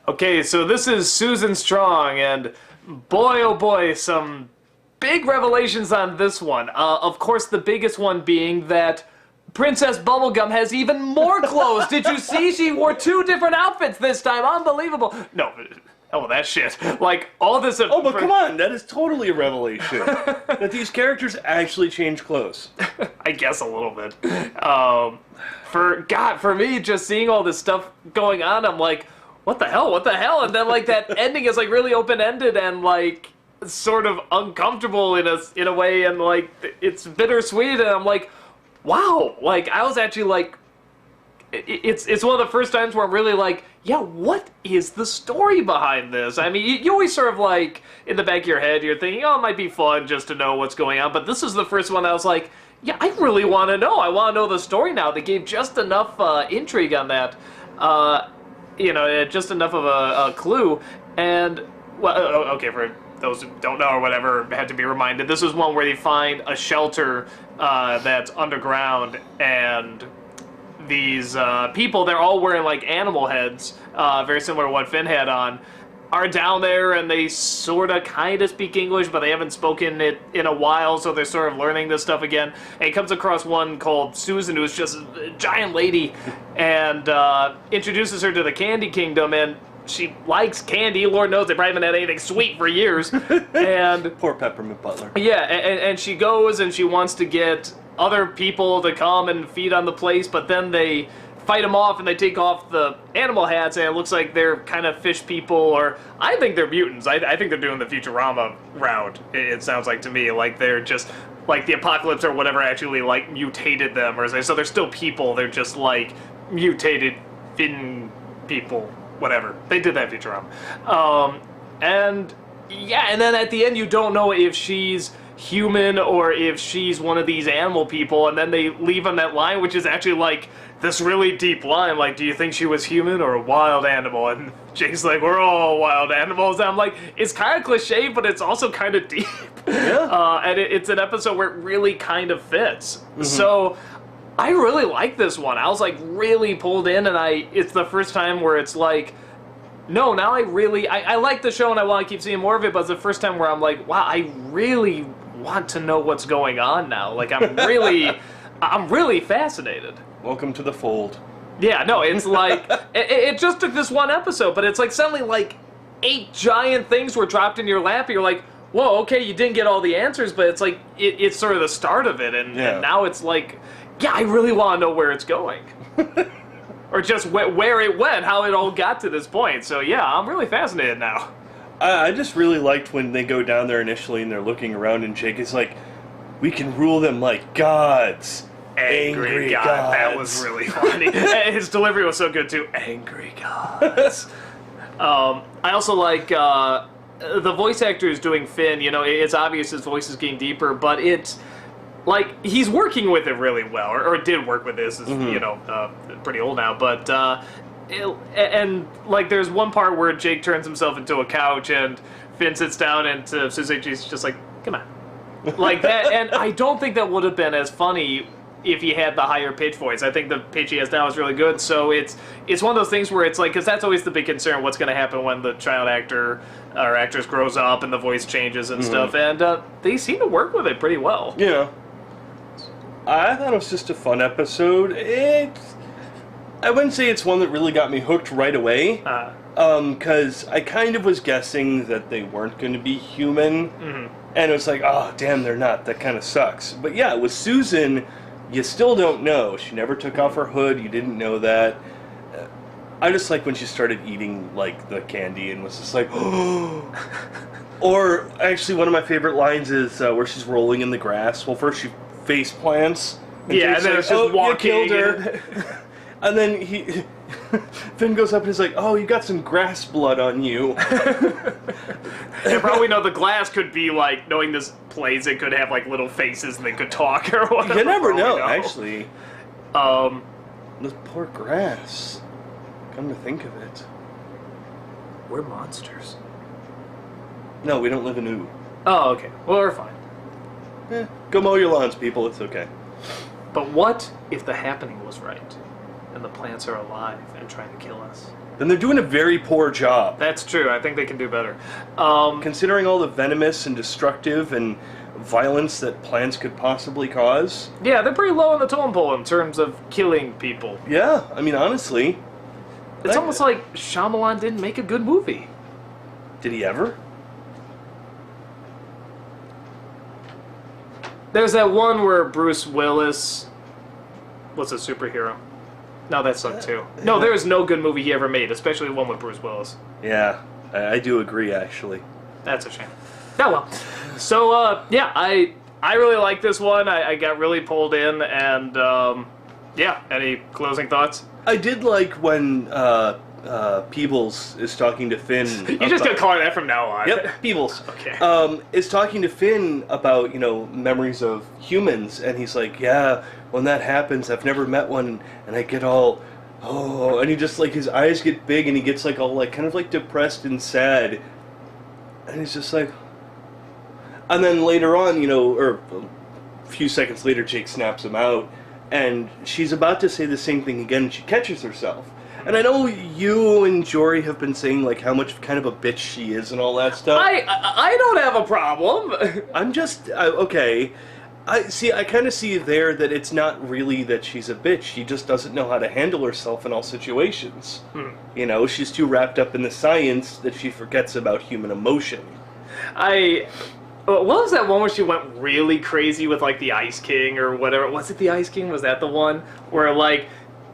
Okay, so this is Susan Strong, and boy oh boy, some big revelations on this one. Of course, the biggest one being that Princess Bubblegum has even more clothes. Did you see? She wore two different outfits this time. Unbelievable. No, oh, that shit. Like, all this... Oh, but come on, that is totally a revelation. That these characters actually change clothes. I guess a little bit. For me, just seeing all this stuff going on, I'm like, what the hell? What the hell? And then, like, that ending is, like, really open-ended and, like, sort of uncomfortable in a way, and, like, it's bittersweet, and I'm like, wow. Like, I was actually, like, it's one of the first times where I'm really like, yeah, what is the story behind this? I mean, you always sort of, like, in the back of your head, you're thinking, oh, it might be fun just to know what's going on, but this is the first one I was like, yeah, I really want to know. I want to know the story now. They gave just enough intrigue on that. You know, just enough of a clue. And, well, okay, for those who don't know or whatever, had to be reminded, this is one where they find a shelter that's underground, and these people, they're all wearing, like, animal heads, very similar to what Finn had on, are down there, and they sort of kind of speak English, but they haven't spoken it in a while, so they're sort of learning this stuff again. And he comes across one called Susan, who's just a giant lady, and introduces her to the Candy Kingdom, and she likes candy. Lord knows they probably haven't had anything sweet for years. And Poor Peppermint Butler. yeah, and she goes and she wants to get other people to come and feed on the place, but then they fight them off and they take off the animal hats, and it looks like they're kind of fish people, or I think they're mutants. I think they're doing the Futurama route, it sounds like to me. Like, they're just, like, the apocalypse or whatever actually, like, mutated them, or so they're still people, they're just, like, mutated fin people, whatever. They did that in Futurama. And, yeah, and then at the end you don't know if she's human or if she's one of these animal people, and then they leave on that line, which is actually, like, this really deep line, like, do you think she was human or a wild animal? And Jake's like, we're all wild animals. And I'm like, it's kind of cliche, but it's also kind of deep. Yeah. And it's an episode where it really kind of fits. Mm-hmm. So I really like this one. I was, like, really pulled in, and it's the first time where it's like, no, now I like the show and I want to keep seeing more of it, but it's the first time where I'm like, wow, I really want to know what's going on now. Like, I'm really fascinated. Welcome to the fold. Yeah, no, it's like, it just took this one episode, but it's like suddenly, like, 8 giant things were dropped in your lap, and you're like, whoa, okay, you didn't get all the answers, but it's like, it's sort of the start of it, and now it's like, yeah, I really want to know where it's going. Or just where it went, how it all got to this point. So yeah, I'm really fascinated now. I just really liked when they go down there initially and they're looking around, and Jake is like, we can rule them like gods. Angry God. gods. That was really funny. His delivery was so good too. Angry gods. I also like the voice actor who's doing Finn. You know, it's obvious his voice is getting deeper, but it's like he's working with it really well, or did work with this. Is you know, pretty old now, but and like there's one part where Jake turns himself into a couch and Finn sits down, and Suzuki's just like, come on, like that. And I don't think that would have been as funny if he had the higher pitch voice. I think the pitch he has now is really good, so it's one of those things where it's like, because that's always the big concern, what's going to happen when the child actor or actress grows up and the voice changes and stuff, and they seem to work with it pretty well. Yeah. I thought it was just a fun episode. I wouldn't say it's one that really got me hooked right away, because I kind of was guessing that they weren't going to be human, and it was like, oh, damn, they're not. That kind of sucks. But yeah, with Susan, you still don't know. She never took off her hood. You didn't know that. I just like when she started eating, like, the candy and was just like, oh. Or, actually, one of my favorite lines is where she's rolling in the grass. Well, first she face plants. And and then it's just walking. You killed her. And then Finn goes up and he's like, oh, you got some grass blood on you. And probably know the glass could be like, knowing this plays, it could have like little faces and they could talk or whatever. You never know, actually. This poor grass. Come to think of it. We're monsters. No, we don't live in Ooh. Oh, okay. Well, we're fine. Go mow your lawns, people. It's okay. But what if the happening was right? and the plants are alive and trying to kill us. Then they're doing a very poor job. That's true. I think they can do better. Considering all the venomous and destructive and violence that plants could possibly cause. Yeah, they're pretty low on the totem pole in terms of killing people. Yeah, I mean, honestly. It's almost like Shyamalan didn't make a good movie. Did he ever? There's that one where Bruce Willis was a superhero. No, that sucked too. No, there is no good movie he ever made, especially one with Bruce Willis. Yeah, I do agree, actually. That's a shame. Oh well. So, yeah, I really like this one. I got really pulled in, and, yeah, any closing thoughts? I did like when Peebles is talking to Finn. You're just going to call her that from now on. Yep, Peebles. Okay. Is talking to Finn about, memories of humans, and he's like, yeah, when that happens, I've never met one, and I get all, oh, and he just, like, his eyes get big, and he gets, like, all, like, kind of, like, depressed and sad, and he's just like, and then later on, or a few seconds later, Jake snaps him out, and she's about to say the same thing again, and she catches herself. And I know you and Jory have been saying, like, how much kind of a bitch she is and all that stuff. I don't have a problem. I'm just, okay. I kind of see there that it's not really that she's a bitch. She just doesn't know how to handle herself in all situations. She's too wrapped up in the science that she forgets about human emotion. What was that one where she went really crazy with, like, the Ice King or whatever? Was it the Ice King? Was that the one? Where, like...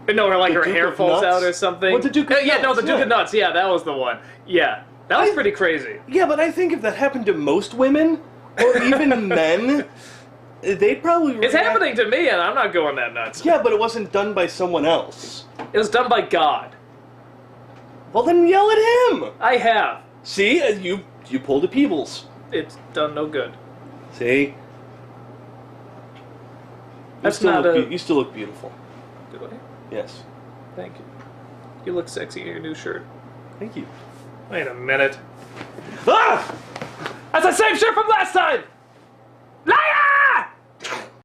No, or, like, her hair falls out or something? What, the Duke of Nuts? Yeah, no, the Duke of Nuts. Yeah, that was the one. Yeah. That was pretty crazy. Yeah, but I think if that happened to most women, or even men, they'd probably... It's happening to me, and I'm not going that nuts. Yeah, but it wasn't done by someone else. It was done by God. Well, then yell at him! I have. See? You pulled a Peebles. It's done no good. See? You still look beautiful. Do I? Yes. Thank you. You look sexy in your new shirt. Thank you. Wait a minute. Ah! That's the same shirt from last time! Liar!